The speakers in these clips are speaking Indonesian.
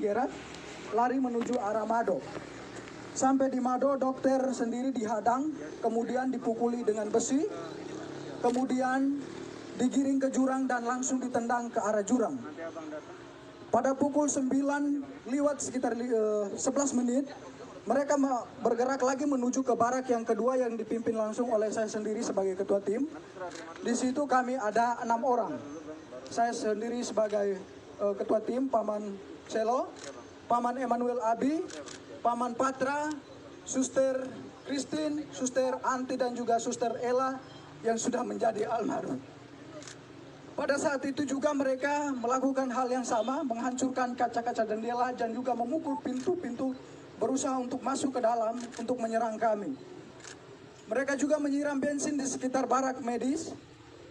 Gerat lari menuju arah Mado. Sampai di Mado, dokter sendiri dihadang, kemudian dipukuli dengan besi, kemudian digiring ke jurang dan langsung ditendang ke arah jurang. Pada pukul 9 lewat sekitar 11 menit, mereka bergerak lagi menuju ke barak yang kedua yang dipimpin langsung oleh saya sendiri sebagai ketua tim. Di situ kami ada 6 orang. Saya sendiri sebagai ketua tim, Paman Selo, Paman Emmanuel Abi, Paman Patra, Suster Christine, Suster Anti dan juga Suster Ella yang sudah menjadi almarhum. Pada saat itu juga mereka melakukan hal yang sama, menghancurkan kaca-kaca jendela dan juga memukul pintu-pintu, berusaha untuk masuk ke dalam untuk menyerang kami. Mereka juga menyiram bensin di sekitar barak medis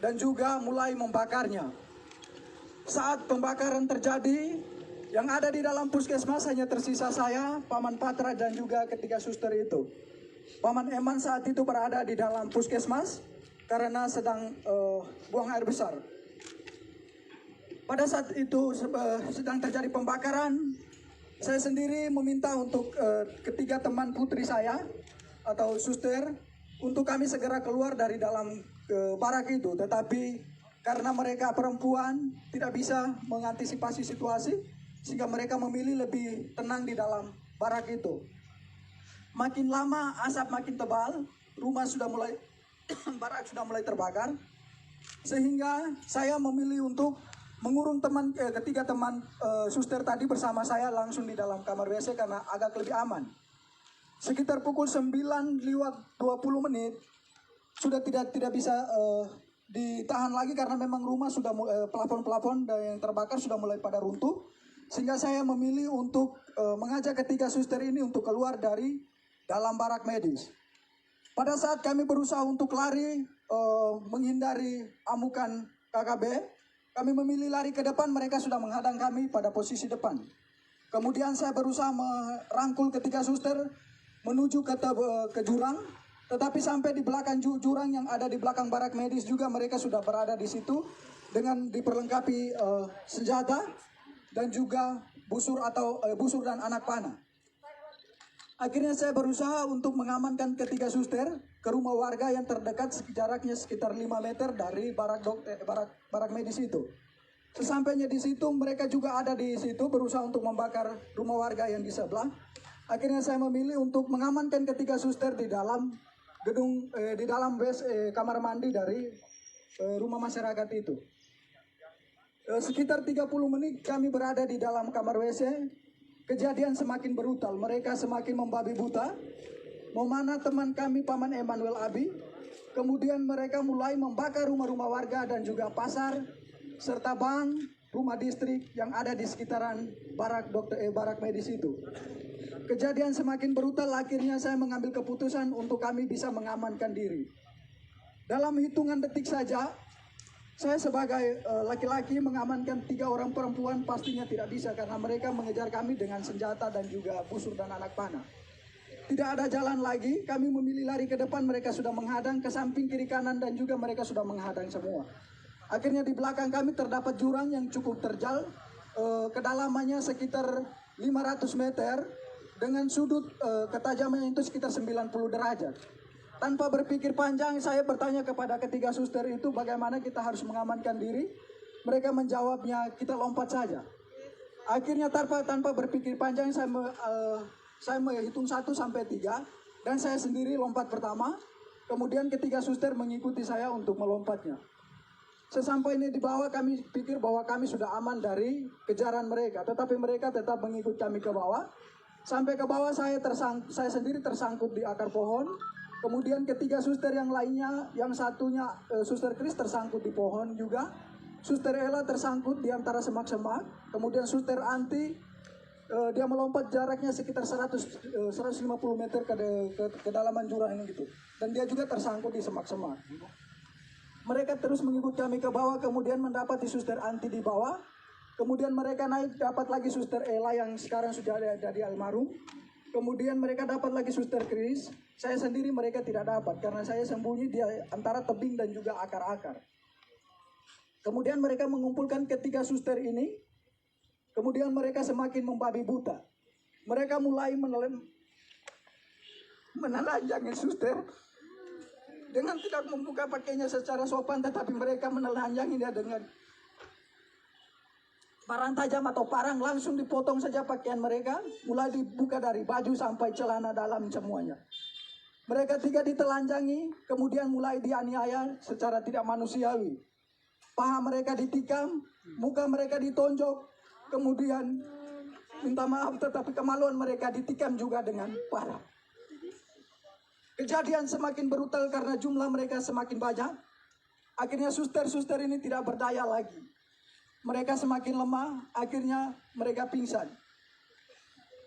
dan juga mulai membakarnya. Saat pembakaran terjadi, yang ada di dalam puskesmas hanya tersisa saya, Paman Patra dan juga ketiga suster itu. Paman Eman saat itu berada di dalam puskesmas karena sedang buang air besar. Pada saat itu sedang terjadi pembakaran, saya sendiri meminta untuk ketiga teman putri saya atau suster untuk kami segera keluar dari dalam barak itu. Tetapi karena mereka perempuan tidak bisa mengantisipasi situasi, sehingga mereka memilih lebih tenang di dalam barak itu. Makin lama asap makin tebal, rumah sudah mulai barak sudah mulai terbakar, sehingga saya memilih untuk mengurung ketiga teman suster tadi bersama saya langsung di dalam kamar WC karena agak lebih aman. Sekitar pukul 9 lewat 20 menit sudah tidak bisa ditahan lagi karena memang rumah sudah plafon-plafon yang terbakar sudah mulai pada runtuh. Sehingga saya memilih untuk mengajak ketiga suster ini untuk keluar dari dalam barak medis. Pada saat kami berusaha untuk lari menghindari amukan KKB, kami memilih lari ke depan, mereka sudah menghadang kami pada posisi depan. Kemudian saya berusaha merangkul ketiga suster menuju ke jurang, tetapi sampai di belakang jurang yang ada di belakang barak medis juga mereka sudah berada di situ dengan diperlengkapi senjata dan juga busur dan anak panah. Akhirnya saya berusaha untuk mengamankan ketiga suster ke rumah warga yang terdekat jaraknya sekitar 5 meter dari barak medis itu. Sesampainya di situ mereka juga ada di situ berusaha untuk membakar rumah warga yang di sebelah. Akhirnya saya memilih untuk mengamankan ketiga suster di dalam gedung di dalam kamar mandi dari rumah masyarakat itu. Sekitar 30 menit kami berada di dalam kamar WC. Kejadian semakin brutal, mereka semakin membabi buta. Memanah teman kami Paman Emmanuel Abi. Kemudian mereka mulai membakar rumah-rumah warga dan juga pasar serta bank, rumah distrik yang ada di sekitaran barak medis itu. Kejadian semakin brutal, akhirnya saya mengambil keputusan untuk kami bisa mengamankan diri. Dalam hitungan detik saja, saya sebagai laki-laki mengamankan 3 orang perempuan pastinya tidak bisa karena mereka mengejar kami dengan senjata dan juga busur dan anak panah. Tidak ada jalan lagi, kami memilih lari ke depan, mereka sudah menghadang ke samping kiri kanan dan juga mereka sudah menghadang semua. Akhirnya di belakang kami terdapat jurang yang cukup terjal, kedalamannya sekitar 500 meter dengan sudut ketajamannya itu sekitar 90 derajat. Tanpa berpikir panjang, saya bertanya kepada ketiga suster itu bagaimana kita harus mengamankan diri. Mereka menjawabnya, kita lompat saja. Akhirnya tanpa berpikir panjang, saya menghitung 1 sampai 3 dan saya sendiri lompat pertama. Kemudian ketiga suster mengikuti saya untuk melompatnya. Sesampainya di bawah kami pikir bahwa kami sudah aman dari kejaran mereka, tetapi mereka tetap mengikuti kami ke bawah. Sampai ke bawah saya sendiri tersangkut di akar pohon. Kemudian ketiga suster yang lainnya, yang satunya Suster Chris tersangkut di pohon juga. Suster Ella tersangkut di antara semak-semak. Kemudian Suster Anti, dia melompat jaraknya sekitar 150 meter ke kedalaman jurang gitu. Dan dia juga tersangkut di semak-semak. Mereka terus mengikut kami ke bawah, kemudian mendapati Suster Anti di bawah. Kemudian mereka naik, dapat lagi Suster Ella yang sekarang sudah ada di almarhum. Kemudian mereka dapat lagi Suster Chris. Saya sendiri mereka tidak dapat karena saya sembunyi di antara tebing dan juga akar-akar. Kemudian mereka mengumpulkan ketiga suster ini. Kemudian mereka semakin membabi buta. Mereka mulai menelanjangi suster dengan tidak membuka pakainya secara sopan, tetapi mereka menelanjangi dia dengan parang tajam atau parang, langsung dipotong saja pakaian mereka, mulai dibuka dari baju sampai celana dalam semuanya. Mereka tiga ditelanjangi, kemudian mulai dianiaya secara tidak manusiawi. Paha mereka ditikam, muka mereka ditonjok, kemudian minta maaf tetapi kemaluan mereka ditikam juga dengan parah. Kejadian semakin brutal karena jumlah mereka semakin banyak. Akhirnya suster-suster ini tidak berdaya lagi. Mereka semakin lemah, akhirnya mereka pingsan.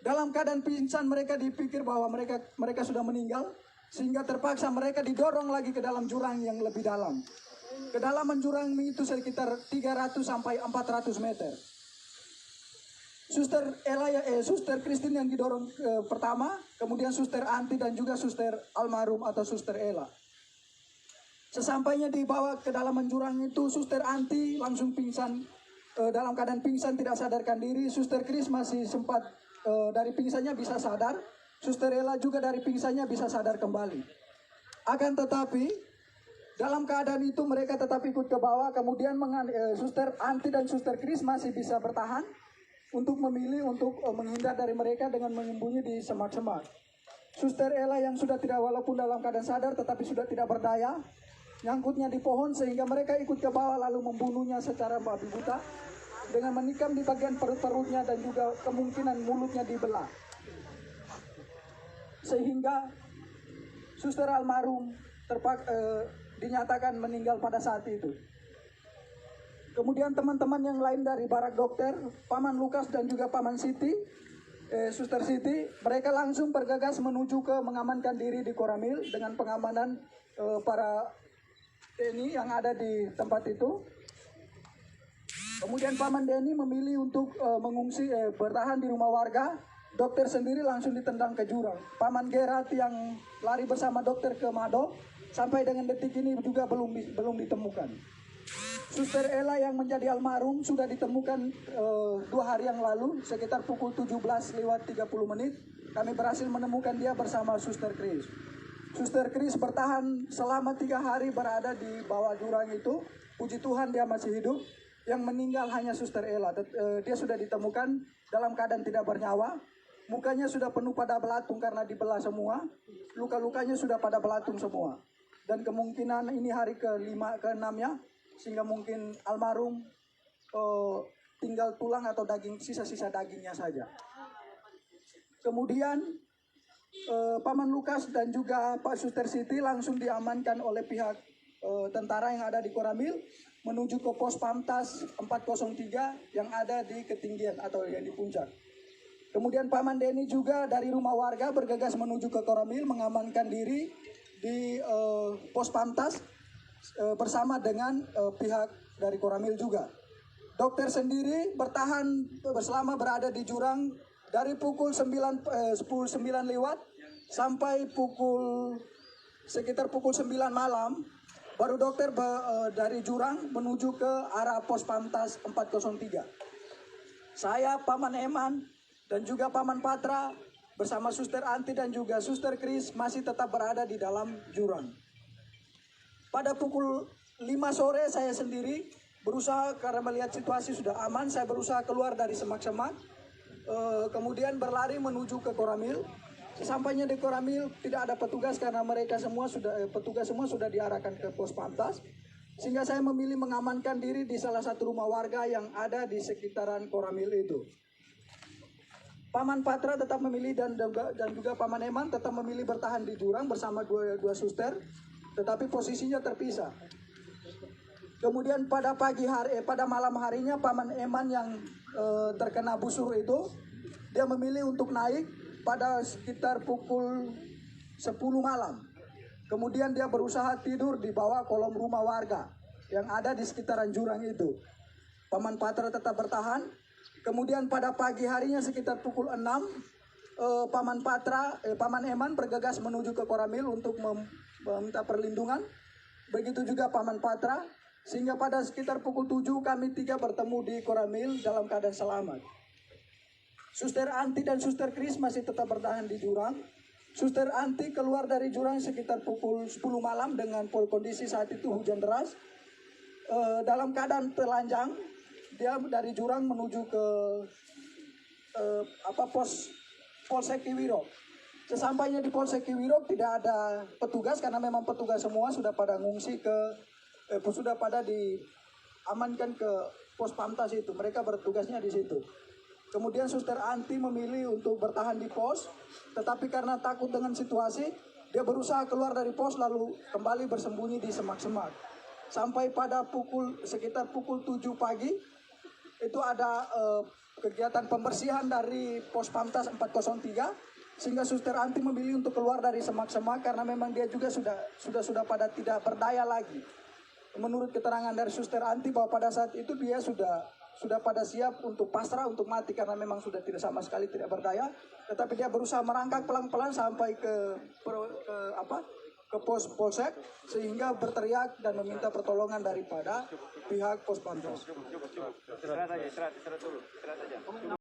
Dalam keadaan pingsan mereka dipikir bahwa mereka sudah meninggal, sehingga terpaksa mereka didorong lagi ke dalam jurang yang lebih dalam. Kedalaman jurang itu sekitar 300 sampai 400 meter. Suster Christine yang didorong pertama, kemudian Suster Anti dan juga Suster Almarhum atau Suster Ella. Sesampainya dibawa ke dalam jurang itu, Suster Anti langsung pingsan, dalam keadaan pingsan tidak sadarkan diri. Suster Chris masih sempat dari pingsannya bisa sadar. Suster Ella juga dari pingsannya bisa sadar kembali. Akan tetapi dalam keadaan itu mereka tetap ikut ke bawah. Kemudian Suster Anti dan Suster Chris masih bisa bertahan untuk memilih untuk menghindar dari mereka dengan menyembunyi di semak-semak. Suster Ella yang sudah tidak, walaupun dalam keadaan sadar tetapi sudah tidak berdaya, nyangkutnya di pohon sehingga mereka ikut ke bawah lalu membunuhnya secara babi buta dengan menikam di bagian perut-perutnya dan juga kemungkinan mulutnya dibelah. Sehingga Suster Almarhum dinyatakan meninggal pada saat itu. Kemudian teman-teman yang lain dari barak dokter, Paman Lukas dan juga Paman Siti, Suster Siti, mereka langsung bergegas menuju ke mengamankan diri di Koramil dengan pengamanan para TNI yang ada di tempat itu. Kemudian Paman Denny memilih untuk mengungsi, bertahan di rumah warga. Dokter sendiri langsung ditendang ke jurang. Paman Gerat yang lari bersama dokter ke Mado, sampai dengan detik ini juga belum ditemukan. Suster Ella yang menjadi almarhum sudah ditemukan 2 hari yang lalu, sekitar pukul 17:30 kami berhasil menemukan dia bersama Suster Chris. Suster Chris bertahan selama 3 hari berada di bawah jurang itu. Puji Tuhan dia masih hidup. Yang meninggal hanya Suster Ella. Dia sudah ditemukan dalam keadaan tidak bernyawa. Mukanya sudah penuh pada belatung karena dibelah semua. Luka-lukanya sudah pada belatung semua. Dan kemungkinan ini hari ke-5, ke-6-nya. Sehingga mungkin almarhum tinggal tulang atau daging, sisa-sisa dagingnya saja. Kemudian Paman Lukas dan juga Pak Suster Siti langsung diamankan oleh pihak tentara yang ada di Koramil menuju ke pos Pamtas 403 yang ada di ketinggian atau yang di puncak. Kemudian Paman Denny juga dari rumah warga bergegas menuju ke Koramil mengamankan diri di pos Pamtas bersama dengan pihak dari Koramil juga. Dokter sendiri bertahan selama berada di jurang dari pukul 9 lewat sampai sekitar pukul 9 malam. Baru dokter dari jurang menuju ke arah pos Pamtas 403. Saya, Paman Eman, dan juga Paman Patra bersama Suster Anti dan juga Suster Chris masih tetap berada di dalam jurang. Pada pukul 5 sore saya sendiri berusaha, karena melihat situasi sudah aman, saya berusaha keluar dari semak-semak. Kemudian berlari menuju ke Koramil. Sesampainya di Koramil tidak ada petugas karena petugas semua sudah diarahkan ke pos Pamtas. Sehingga saya memilih mengamankan diri di salah satu rumah warga yang ada di sekitaran Koramil itu. Paman Patra tetap memilih dan juga Paman Eman tetap memilih bertahan di jurang bersama dua suster. Tetapi posisinya terpisah. Kemudian pada malam harinya Paman Eman yang terkena busur itu, dia memilih untuk naik pada sekitar pukul 10 malam. Kemudian dia berusaha tidur di bawah kolom rumah warga yang ada di sekitaran jurang itu. Paman Patra tetap bertahan. Kemudian pada pagi harinya sekitar pukul 6, Paman Eman bergegas menuju ke Koramil untuk meminta perlindungan. Begitu juga Paman Patra. Sehingga pada sekitar pukul 7 kami 3 bertemu di Koramil dalam keadaan selamat. Suster Anti dan Suster Kris masih tetap bertahan di jurang. Suster Anti keluar dari jurang sekitar pukul 10 malam dengan kondisi saat itu hujan deras. Dalam keadaan telanjang, dia dari jurang menuju ke Polsek Kiwirok. Sesampainya di Polsek Kiwirok tidak ada petugas karena memang petugas semua sudah pada ngungsi sudah pada diamankan ke pos Pamtas itu. Mereka bertugasnya di situ. Kemudian Suster Anti memilih untuk bertahan di pos, tetapi karena takut dengan situasi, dia berusaha keluar dari pos lalu kembali bersembunyi di semak-semak. Sampai pada sekitar pukul 7 pagi, itu ada kegiatan pembersihan dari pos Pamtas 403, sehingga Suster Anti memilih untuk keluar dari semak-semak karena memang dia juga sudah pada tidak berdaya lagi. Menurut keterangan dari Suster Anti bahwa pada saat itu dia sudah pada siap untuk pasrah, untuk mati karena memang sudah tidak sama sekali tidak berdaya, tetapi dia berusaha merangkak pelan-pelan sampai ke pos polsek sehingga berteriak dan meminta pertolongan daripada pihak pos Pamtas.